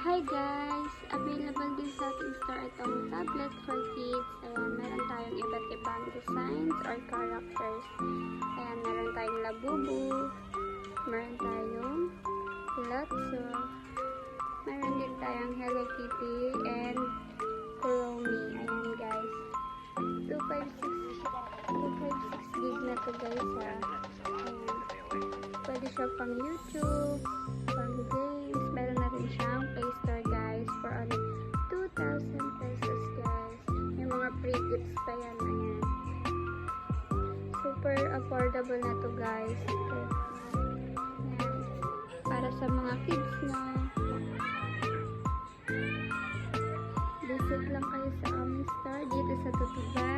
Hi guys! Available din sa ating store itong tablet for kids. Ayan, meron tayong iba't ibang designs or characters. Ayan, meron tayong Labubu, meron tayong Lotso, meron din tayong Hello Kitty, and Kuromi. Ayan guys, 256 gig na to guys ha. Ayan, pwede siya pang YouTube, pang games, meron na rin siyang Play Store guys for only 2,000 pesos guys. May mga free gifts pa yan. Ayan, super affordable na to guys. Ayan, para sa mga kids na. Visit lang kayo sa aming store dito sa Tutuban.